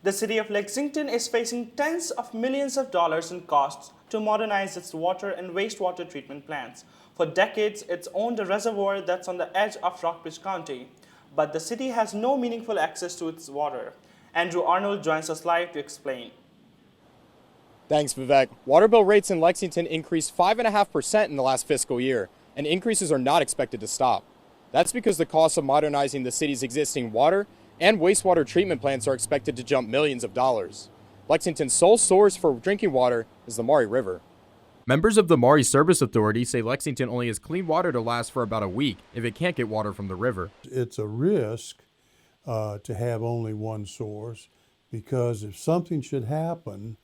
The city of Lexington is facing tens of millions of dollars in costs to modernize its water and wastewater treatment plants. For decades, it's owned a reservoir that's on the edge of Rockbridge County, but the city has no meaningful access to its water. Andrew Arnold joins us live to explain. Thanks, Vivek. Water bill rates in Lexington increased 5.5% in the last fiscal year, and increases are not expected to stop. That's because the cost of modernizing the city's existing water and wastewater treatment plants are expected to jump millions of dollars. Lexington's sole source for drinking water is the Maury River. Members of the Maury Service Authority say Lexington only has clean water to last for about a week if it can't get water from the river. It's a risk to have only one source, because if something should happen,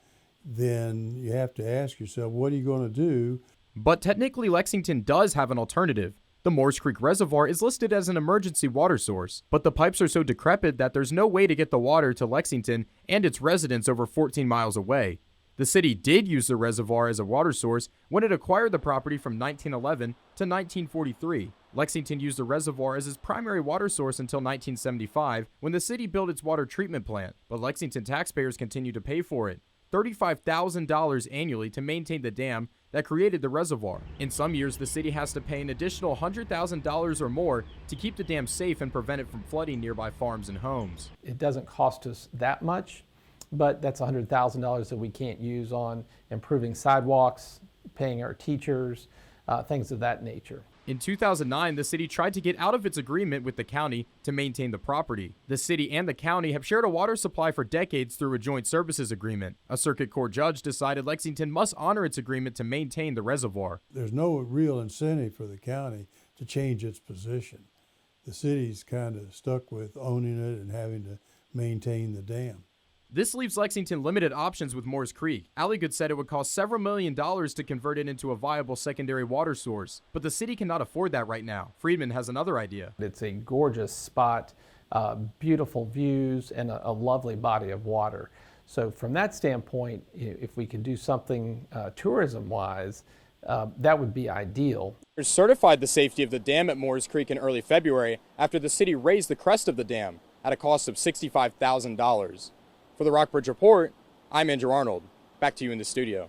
then you have to ask yourself, what are you going to do? But technically, Lexington does have an alternative. The Moores Creek Reservoir is listed as an emergency water source, but the pipes are so decrepit that there's no way to get the water to Lexington and its residents over 14 miles away. The city did use the reservoir as a water source when it acquired the property from 1911 to 1943. Lexington used the reservoir as its primary water source until 1975, when the city built its water treatment plant, but Lexington taxpayers continue to pay for it. $35,000 annually to maintain the dam that created the reservoir. In some years, the city has to pay an additional $100,000 or more to keep the dam safe and prevent it from flooding nearby farms and homes. It doesn't cost us that much, but that's $100,000 that we can't use on improving sidewalks, paying our teachers, things of that nature. In 2009, the city tried to get out of its agreement with the county to maintain the property. The city and the county have shared a water supply for decades through a joint services agreement. A circuit court judge decided Lexington must honor its agreement to maintain the reservoir. There's no real incentive for the county to change its position. The city's kind of stuck with owning it and having to maintain the dam. This leaves Lexington limited options with Moores Creek. Alligood said it would cost several $million to convert it into a viable secondary water source, but the city cannot afford that right now. Friedman has another idea. It's a gorgeous spot, beautiful views, and a lovely body of water. So from that standpoint, if we could do something tourism-wise, that would be ideal. Certified the safety of the dam at Moores Creek in early February after the city raised the crest of the dam at a cost of $65,000. For the Rockbridge Report, I'm Andrew Arnold. Back to you in the studio.